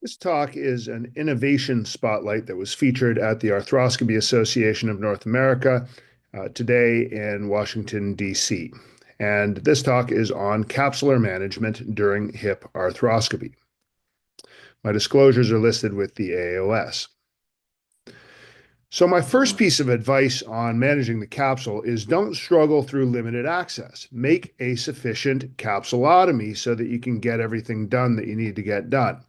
This talk is an innovation spotlight that was featured at the Arthroscopy Association of North America today in Washington, D.C. And this talk is on capsular management during hip arthroscopy. My disclosures are listed with the AAOS. So my first piece of advice on managing the capsule is don't struggle through limited access. Make a sufficient capsulotomy so that you can get everything done that you need to get done.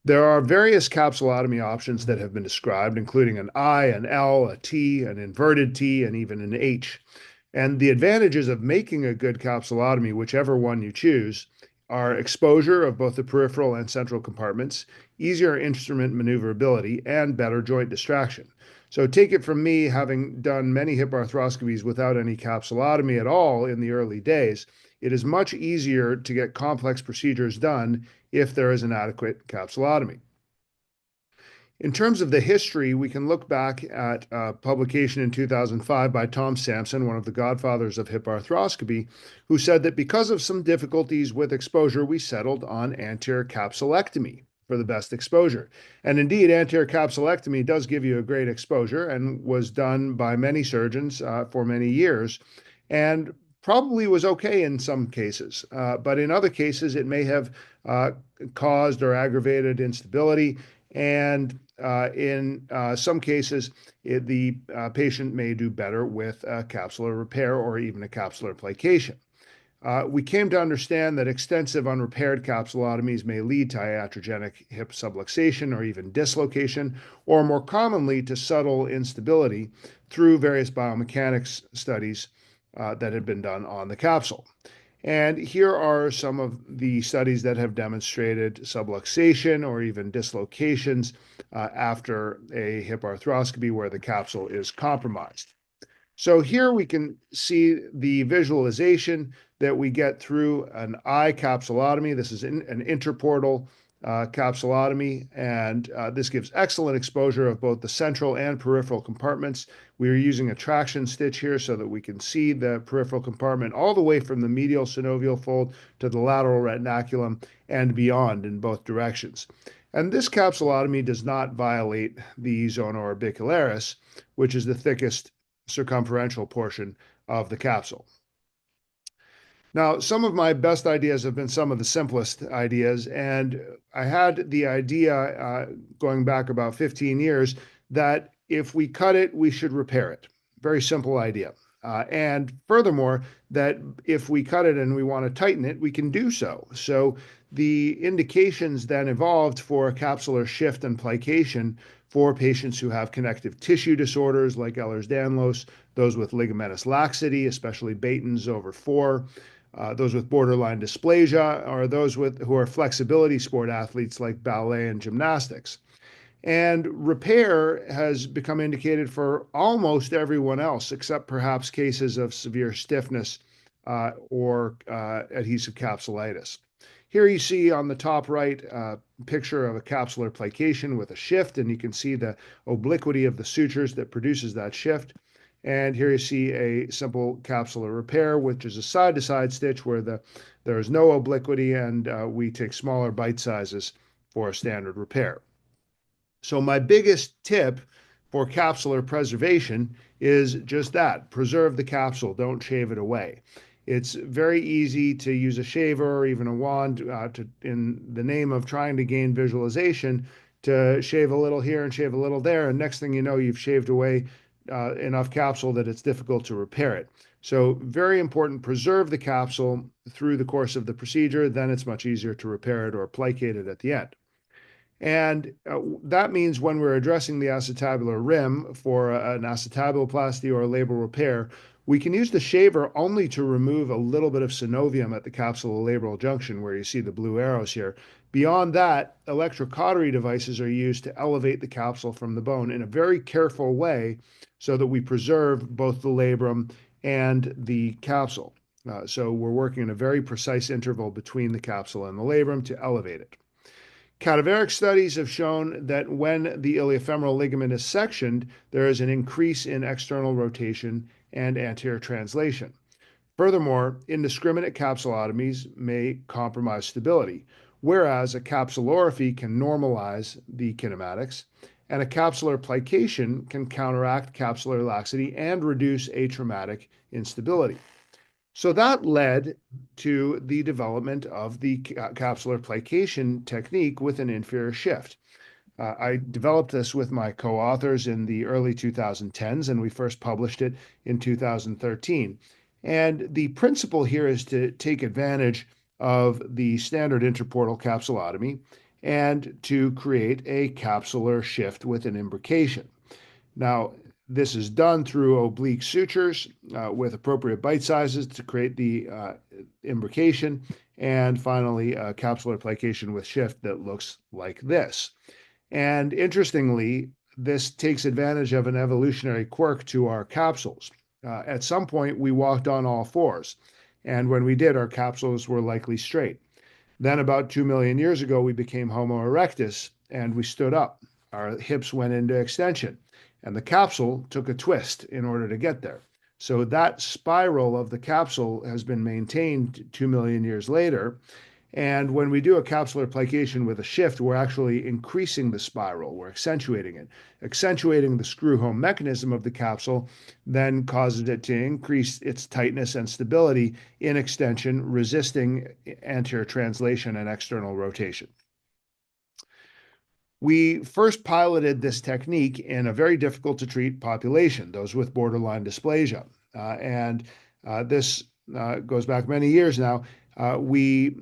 There are various capsulotomy options that have been described, including an I, an L, a T, an inverted T, and even an H. And the advantages of making a good capsulotomy, whichever one you choose, are exposure of both the peripheral and central compartments, easier instrument maneuverability, and better joint distraction. So take it from me, having done many hip arthroscopies without any capsulotomy at all in the early days, it is much easier to get complex procedures done if there is an adequate capsulotomy. In terms of the history, we can look back at a publication in 2005 by Tom Sampson, one of the godfathers of hip arthroscopy, who said that because of some difficulties with exposure, we settled on anterior capsulectomy for the best exposure. And indeed, anterior capsulectomy does give you a great exposure and was done by many surgeons for many years, and probably was okay in some cases. But in other cases, it may have caused or aggravated instability. And in some cases, the patient may do better with a capsular repair or even a capsular plication. We came to understand that extensive unrepaired capsulotomies may lead to iatrogenic hip subluxation or even dislocation, or more commonly to subtle instability through various biomechanics studies that had been done on the capsule. And here are some of the studies that have demonstrated subluxation or even dislocations after a hip arthroscopy where the capsule is compromised. So here we can see the visualization that we get through an eye capsulotomy. This is an interportal capsulotomy, and this gives excellent exposure of both the central and peripheral compartments. We are using a traction stitch here so that we can see the peripheral compartment all the way from the medial synovial fold to the lateral retinaculum and beyond in both directions. And this capsulotomy does not violate the zona orbicularis, which is the thickest circumferential portion of the capsule. Now, some of my best ideas have been some of the simplest ideas, and I had the idea going back about 15 years that if we cut it, we should repair it. Very simple idea. And furthermore, that if we cut it and we want to tighten it, we can do so. So the indications then evolved for capsular shift and plication for patients who have connective tissue disorders like Ehlers-Danlos, those with ligamentous laxity, especially Baton's over 4, those with borderline dysplasia, or those who are flexibility sport athletes like ballet and gymnastics. And repair has become indicated for almost everyone else, except perhaps cases of severe stiffness or adhesive capsulitis. Here you see on the top right a picture of a capsular plication with a shift, and you can see the obliquity of the sutures that produces that shift. And here you see a simple capsular repair, which is a side-to-side stitch where there is no obliquity, and we take smaller bite sizes for a standard repair. So my biggest tip for capsular preservation is just that: preserve the capsule, don't shave it away. It's very easy to use a shaver or even a wand in the name of trying to gain visualization, to shave a little here and shave a little there, and next thing you know, you've shaved away enough capsule that it's difficult to repair it. So very important, preserve the capsule through the course of the procedure, then it's much easier to repair it or plicate it at the end. And that means when we're addressing the acetabular rim for an acetabuloplasty or a labral repair, we can use the shaver only to remove a little bit of synovium at the capsulolabral junction where you see the blue arrows here. Beyond that, electrocautery devices are used to elevate the capsule from the bone in a very careful way so that we preserve both the labrum and the capsule. So we're working in a very precise interval between the capsule and the labrum to elevate it. Cadaveric studies have shown that when the iliofemoral ligament is sectioned, there is an increase in external rotation and anterior translation. Furthermore, indiscriminate capsulotomies may compromise stability. whereas a capsulorrhaphy can normalize the kinematics, and a capsular plication can counteract capsular laxity and reduce atraumatic instability. So that led to the development of the capsular plication technique with an inferior shift. I developed this with my co-authors in the early 2010s, and we first published it in 2013. And the principle here is to take advantage of the standard interportal capsulotomy and to create a capsular shift with an imbrication. Now, this is done through oblique sutures with appropriate bite sizes to create the imbrication, and finally, a capsular plication with shift that looks like this. And interestingly, this takes advantage of an evolutionary quirk to our capsules. At some point, we walked on all fours, and when we did, our capsules were likely straight. Then, about 2 million years ago, we became Homo erectus and we stood up. Our hips went into extension, and the capsule took a twist in order to get there. So, that spiral of the capsule has been maintained 2 million years later. And when we do a capsular plication with a shift, we're actually increasing the spiral, we're accentuating it. Accentuating the screw home mechanism of the capsule then causes it to increase its tightness and stability in extension, resisting anterior translation and external rotation. We first piloted this technique in a very difficult to treat population, those with borderline dysplasia. This goes back many years now. We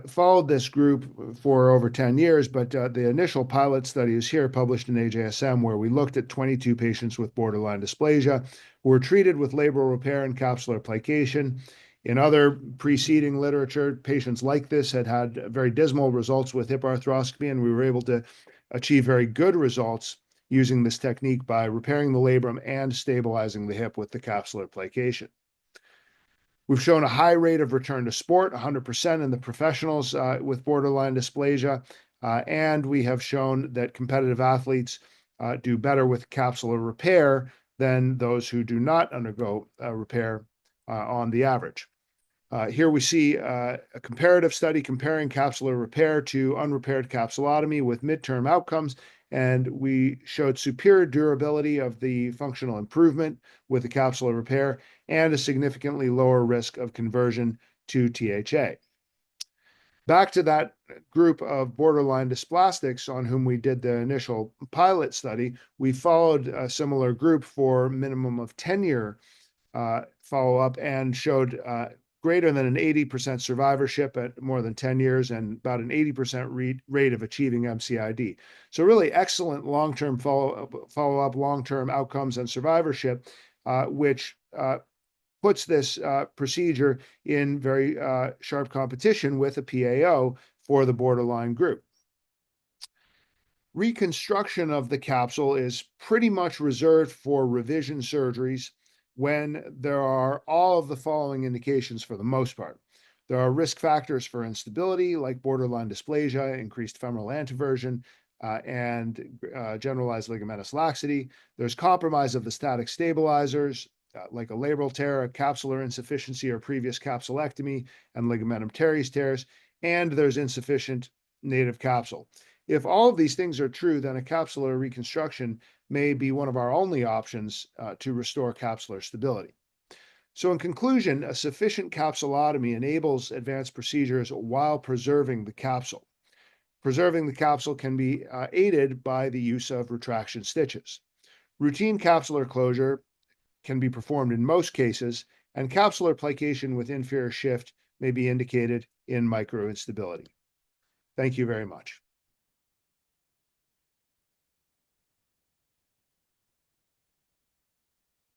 followed this group for over 10 years, but the initial pilot study is here, published in AJSM, where we looked at 22 patients with borderline dysplasia who were treated with labral repair and capsular plication. In other preceding literature, patients like this had had very dismal results with hip arthroscopy, and we were able to achieve very good results using this technique by repairing the labrum and stabilizing the hip with the capsular plication. We've shown a high rate of return to sport, 100% in the professionals with borderline dysplasia, and we have shown that competitive athletes do better with capsular repair than those who do not undergo repair on the average. Here we see a comparative study comparing capsular repair to unrepaired capsulotomy with midterm outcomes, and we showed superior durability of the functional improvement with the capsular repair and a significantly lower risk of conversion to THA. Back to that group of borderline dysplastics on whom we did the initial pilot study, we followed a similar group for a minimum of 10-year follow-up and showed greater than an 80% survivorship at more than 10 years and about an 80% rate of achieving MCID. So really excellent long-term follow-up, long-term outcomes and survivorship, which puts this procedure in very sharp competition with a PAO for the borderline group. Reconstruction of the capsule is pretty much reserved for revision surgeries when there are all of the following indications for the most part. There are risk factors for instability like borderline dysplasia, increased femoral anteversion, and generalized ligamentous laxity. There's compromise of the static stabilizers like a labral tear, a capsular insufficiency or previous capsulectomy, and ligamentum teres tears, and there's insufficient native capsule. If all of these things are true, then a capsular reconstruction may be one of our only options to restore capsular stability. So in conclusion, a sufficient capsulotomy enables advanced procedures while preserving the capsule. Preserving the capsule can be aided by the use of retraction stitches. Routine capsular closure can be performed in most cases, and capsular plication with inferior shift may be indicated in microinstability. Thank you very much.